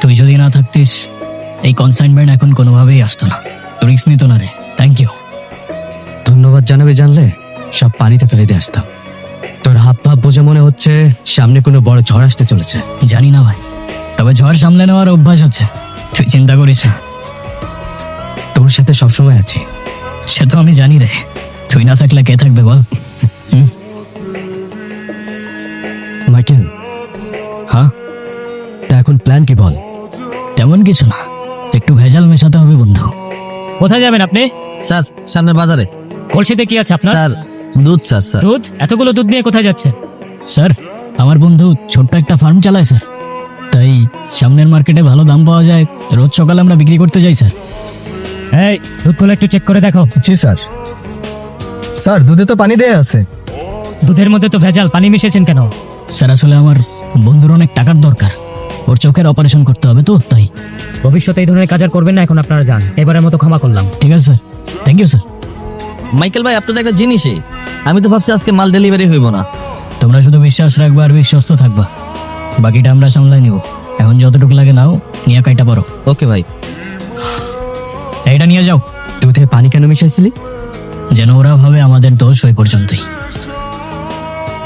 তুই যদি না থাকতিস এই কনসাইনমেন্ট এখন কোনোভাবেই আসতো না। তুই রিস্ক নিত না রে। Thank you. ধন্যবাদ জানাবে জানলে সব পানিতে ফেলে দিয়ে আসতাম। তোর হাব ভাব বুঝে মনে হচ্ছে সামনে কোনো বড় ঝড় আসতে চলেছে। জানি না ভাই, তবে ঝড় সামলে নেওয়ার অভ্যাস আছে। তুই চিন্তা করিস না, তোর সাথে সবসময় আছি। সে তো আমি জানি রে। তুই না থাকলে কে থাকবে বল? মাইকেল, হ্যাঁ, তা এখন প্ল্যান কি বল? তেমন কিছু না, একটু ভেজাল মেশাতে হবে বন্ধু। কোথায় যাবেন আপনি? স্যার সামনের বাজারে। কলসিতে কি আছে আপনার? স্যার দুধ স্যার। স্যার দুধ? এতগুলো দুধ নিয়ে কোথায় যাচ্ছে? স্যার, আমার বন্ধু ছোট্ট একটা ফার্ম চালায় স্যার, তাই সামনের মার্কেটে ভালো দাম পাওয়া যায়, রোজ সকালে আমরা বিক্রি করতে যাই স্যার। এই দুধগুলো একটু চেক করে দেখো। জি স্যার। স্যার দুধে তো পানি দেয়া আছে। দুধের মধ্যে তো ভেজাল, পানি মিশিয়েছেন কেন? স্যার আসলে আমার বন্ধুর অনেক টাকার দরকার, ওর চোখের অপারেশন করতে হবে তো তাই। ভবিষ্যতে এই ধরনের কাজ আর করবেন না, এখন আপনারা যান। এবারের মতো ক্ষমা করলাম। ঠিক আছে sir, thank you sir. Michael ভাই, আপনাদের একটা জিনিসই, আমি তো ভাবছি আজকে মাল ডেলিভারি হইব না। তোমরা শুধু বিশ্বাস রাখবা আর বিশ্বস্ত থাকবা, বাকিটা আমরা সামলাই নিব। এখন যতটুকু লাগে নাও, নিয়ে কাইটা পারো। ওকে ভাই। এইটা নিয়ে যাও। দুধে পানি কেন মিশাইছিলি? যেন ওরা ভাবে আমাদের দোষ ওই পর্যন্তই।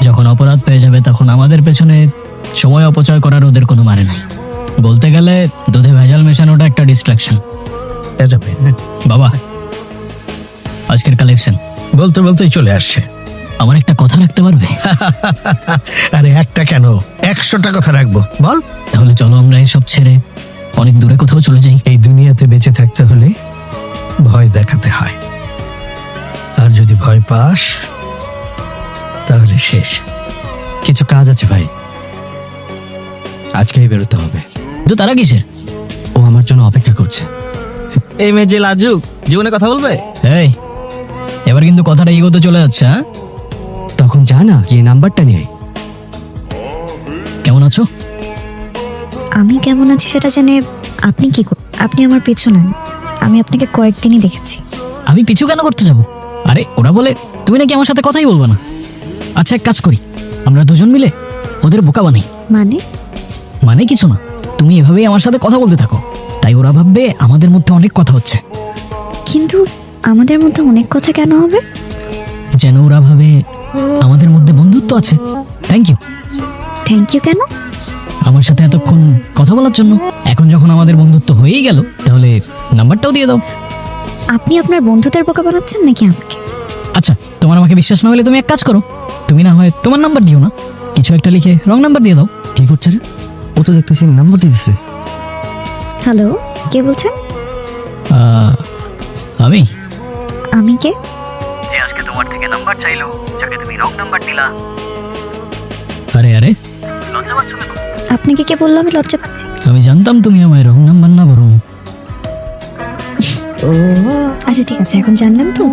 যখন অপরাধ পেয়ে যাবে তখন আমাদের পেছনে সময় অপচয় করার ওদের কোনো মানে নাই। বলতে গেলে দুধে ভেজাল মেশানোটা একটা ডিস্ট্রাকশন। যাবে বাবা, আজকের কালেকশন বলতে বলতেই চলে আসছে। আমার একটা কথা রাখতে পারবে? আরে একটা কেন, 100টা কথা রাখবো, বল। তাহলে চলো আমরা এসব ছেড়ে অনেক দূরে কোথাও চলে যাই। এই দুনিয়াতে বেঁচে থাকতে হলে ভয় দেখাতে হয়, আর যদি ভয় পাস তাহলে শেষ। কিছু কাজ আছে ভাই, আজকেই বেরোতে হবে। তো তারা কিসের? ও আমার জন্য অপেক্ষা করছে। এই মেয়ে যে লাজুক, জীবনে কথা বলবে। এই, এবার কিন্তু কথাটা এগোতে চলে যাচ্ছে। হ্যাঁ, তখন যা না, গিয়ে নাম্বারটা নিয়ে আয়। কেমন আছো? আমি কেমন আছি সেটা জেনে আপনি কি আপনি আমার পিছু নেন। আমি আপনাকে কয়েকদিনই দেখেছি। আমি পিছু কেন করতে যাব? আরে ওরা বলে তুমি নাকি আমার সাথে কথাই বলবে না। আচ্ছা এক কাজ করি, আমরা দুজন মিলে ওদের বোকা বানাই। মানে? মানে কিছু না, তুমি এভাবেই আমার সাথে কথা বলতে থাকো, তাই ওরা ভাববে আমাদের মধ্যে অনেক কথা হচ্ছে। কিন্তু আমাদের মধ্যে অনেক কথা কেন হবে? যেন ওরা ভাবে আমাদের মধ্যে বন্ধুত্ব আছে। Thank you. থ্যাংক ইউ কেন? আমার সাথে এতক্ষণ কথা বলার জন্য। এখন যখন আমাদের বন্ধুত্ব হয়েই গেল, তাহলে নাম্বারটাও দিয়ে দাও। আপনি আপনার বন্ধুদের বোকা বানাচ্ছেন নাকি আমাকে? আচ্ছা, তোমার আমাকে বিশ্বাস না হলে তুমি এক কাজ করো, তুমি না হয় তোমার নাম্বার দিও না, কিছু একটা লিখে রং নাম্বার দিয়ে দাও। কি করছে রে? ও তো দেখতেছি নাম্বার দিতেছে। হ্যালো, কে বলছেন? আমি আমি কে? আজকে তোমার থেকে নাম্বার চাইলো, যাকে তুমি রং নাম্বার দিলা। আরে আরে, লজ্জা পাচ্ছ কেন? আপনাকে কে বললো আমি লজ্জা পাচ্ছি? আমি জানতাম তুমি আমায় রং নাম্বার না বরং। আচ্ছা ঠিক আছে, এখন জানলাম তো।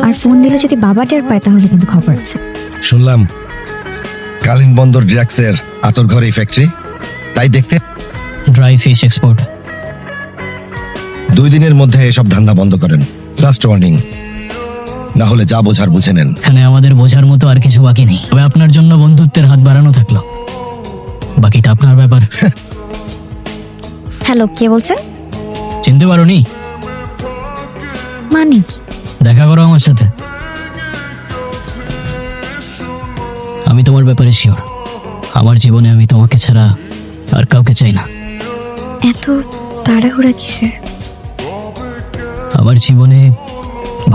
আর ফোন দিলে যদি বাবা টের পায় তাহলে কিন্তু খবর আছে। শুনলাম কালিন বন্দর ড্রাগসের আতর ঘরে ফ্যাক্টরি, তাই দেখতে ড্রাই ফিশ এক্সপোর্ট। 2 দিনের মধ্যে এসব ধান্দা বন্ধ করেন। লাস্ট ওয়ার্নিং, না হলে যা বোঝার বুঝে নেন। এখানে আমাদের বোঝার মতো আর কিছু বাকি নেই, তবে আপনার জন্য বন্ধুত্বের হাত বাড়ানো থাকলো, বাকিটা আপনার ব্যাপার। হ্যালো, কে বলছেন? চিনতে পারোনি? মানে কি? দেখা করো আমার সাথে, আমি তোমার ব্যাপারে শিওর। আমার জীবনে আমি তোমাকে ছাড়া আর কাউকে চাই না। এত তাড়াহুড়া কিসের? আমার জীবনে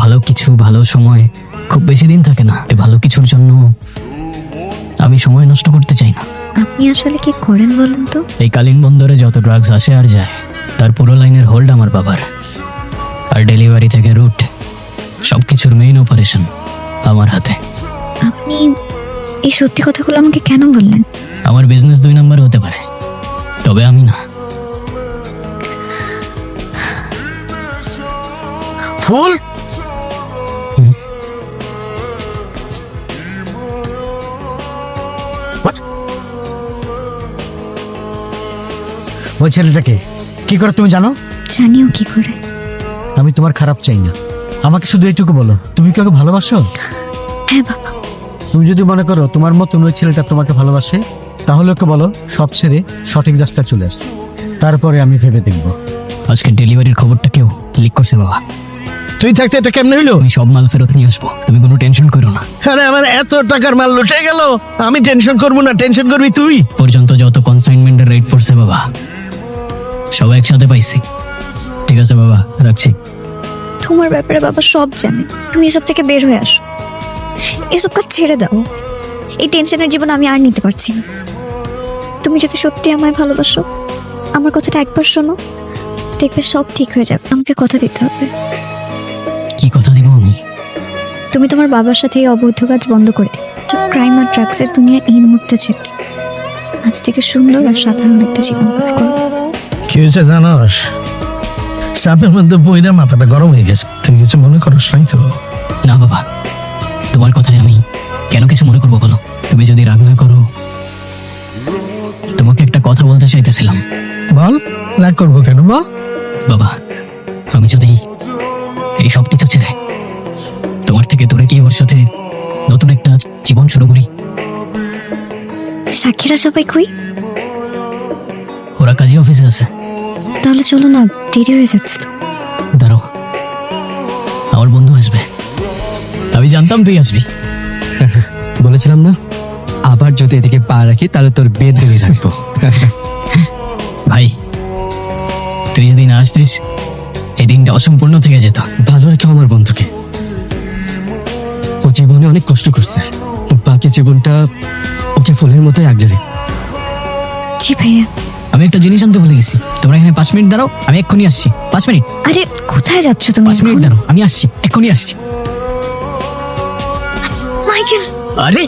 ভালো কিছু, ভালো সময় খুব বেশি দিন থাকে না, এই ভালো কিছুর জন্য আমি সময় নষ্ট করতে চাই না। আপনি আসলে কি করেন বলেন তো? এই কালিন বন্দরে যত ড্রাগস আসে আর যায়, তার পুরো লাইনের হোল্ড আমার বাবার, আর ডেলিভারি থেকে রুট সবকিছুর মেইন অপারেশন আমার হাতে। আপনি এই সত্যি কথাগুলো আমাকে কেন বললেন? আমার বিজনেস 2 নম্বর হতে পারে, তবে আমি না। ফুল ওই ছেলেটাকে কি করে তুমি জানো? জানিও কি করে? আমি তোমার খারাপ চাই না, আমাকে শুধু এইটুকু বলো, তুমি কি ওকে ভালোবাসো? হ্যাঁ বাবা। তুমি যদি মনে করো তোমার মতন ওই ছেলেটা তোমাকে ভালোবাসে, তাহলে ওকে বলো সব ছেড়ে সঠিক রাস্তায় চলে আসতে, তারপরে আমি ভেবে দেখবো। আজকে ডেলিভারির খবরটা কেউ লিক করছে বাবা। তুই থাকতে এটা কেমনে হইলো? আমি সব মাল ফেরত নিয়ে আসবো, তুমি কোনো টেনশন করো না। আরে আমার এত টাকার মাল লুটে গেল, আমি টেনশন করবো না, টেনশন করবি তুই। পর্যন্ত যত কনসাইনমেন্টের রেট পড়ছে বাবা, সব একসাথে পাইছি। ঠিক আছে বাবা, রাখছি। তোমার ব্যাপারে বাবা সব জানে, তুমি এসব থেকে বের হয়ে আসো। এসব কাজ ছেড়ে দাও, এই টেনশনের জীবন আমি আর নিতে পারছি না। তুমি যদি সত্যি আমায় ভালোবাসো, আমার কথাটা একবার শোনো, দেখবে সব ঠিক হয়ে যাবে। আমাকে কথা দিতে হবে। কি কথা দিব আমি? তুমি তোমার বাবার সাথে এই অবৈধ কাজ বন্ধ করে দিও। ক্রাইম আর ড্রাগসের দুনিয়া এই মুহূর্তে ছেড়ে দিও। আজ থেকে সুন্দর আর সাধারণ একটা জীবন করো। কি হয়েছে জানোস? চাপের মধ্যে বইরা মাথাটা গরম হয়ে গেছে। তুই কিছু মনে করস নাই তো? না বাবা, তোমার কথায় আমি কেন কিছু মনে করবো বলো? তুমি যদি রাগ না করো, তোমাকে একটা কথা বলতে চাইতেছিলাম। বল, রাগ করবো কেন বল। বাবা, আমি যদি এই সব কিছু ছেড়ে তোমার থেকে দূরে গিয়ে ওর সাথে নতুন একটা জীবন শুরু করি। সাক্ষীরা সবাই কই? ওরা কাজী অফিসে আছে। তাহলে চলো না, দেরি হয়ে যাচ্ছে তো। দাঁড়াও, আমার বন্ধু আসবে। আমি জানতাম তুই আসবি। বলেছিলাম না, আবার যদি এদিকে পা রাখি তাহলে তোর বেদ ধরে রাখবো। ভাই, তুই যদি না আসতিস এই দিনটা অসম্পূর্ণ থেকে যেত। ভালো রেখে আমার বন্ধুকে, ও জীবনে অনেক কষ্ট করছে, বাকি জীবনটা ওকে ফুলের মতোই আগলে রেখে। জি ভাইয়া। আমি একটা জিনিস আনতে ভুলে গেছি। তোমরা এখানে 5 মিনিট দাঁড়াও, আমি এক্ষুনি আসছি। 5 মিনিট, আরে কোথায় যাচ্ছ তুমি? 5 মিনিট দাঁড়াও, আমি আসছি, এক্ষুনি আসছি। মাইকেল, আরে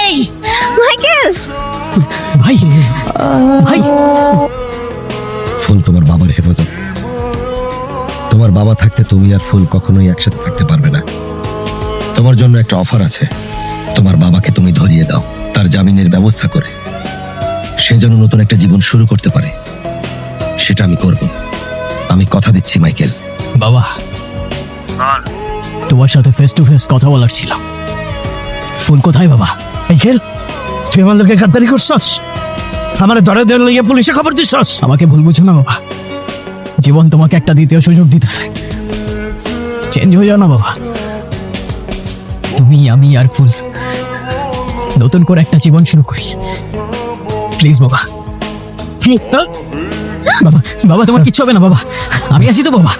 এই মাইকেল! ভাই, ভাই, ফুল তোমার বাবার হেফাজত। তোমার বাবা থাকতে তুমি আর ফুল কখনোই একসাথে থাকতে পারবে না। তোমার জন্য একটা অফার আছে। তোমার বাবাকে তুমি ধরিয়ে দাও, তার জামিনের ব্যবস্থা করে সে যেন নতুন একটা জীবন শুরু করতে পারে। সেটা আমি করব, আমি কথা দিচ্ছি মাইকেল। বাবা, তোমার সাথে ফেস টু ফেস কথা বলার ছিল। ফুল কোথায় বাবা? মাইকেল, তুই আমার লোকে গাদ্দারি করছস, আমার ধরে ধরে লইয়া পুলিশে খবর দিছস। আমাকে ভুল বুঝো না বাবা, জীবন তোমাকে একটা দ্বিতীয় সুযোগ দিতেছে। চেঞ্জ হয়ে যাও না বাবা। তুমি, আমি আর ফুল নতুন করে একটা জীবন শুরু করি, প্লিজ বাবা। বাবা, বাবা তোমার কিচ্ছু হবে না বাবা, আমি আছি তো বাবা।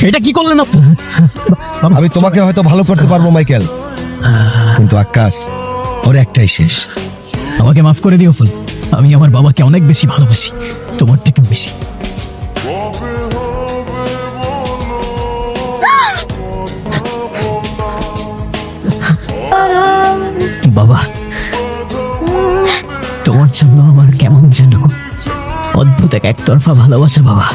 এটা কি করলেন আপনি? আমি তোমাকে হয়তো ভালো করতে পারবো মাইকেল, কিন্তু আকাশ ওর একটাই শেষ। আমাকে মাফ করে দিও ফুল, আমি আমার বাবাকে অনেক বেশি ভালোবাসি, তোমার থেকেও বেশি। বাবা, তোমার জন্য আমার কেমন যেন অদ্ভুত এক একতরফা ভালোবাসা বাবা।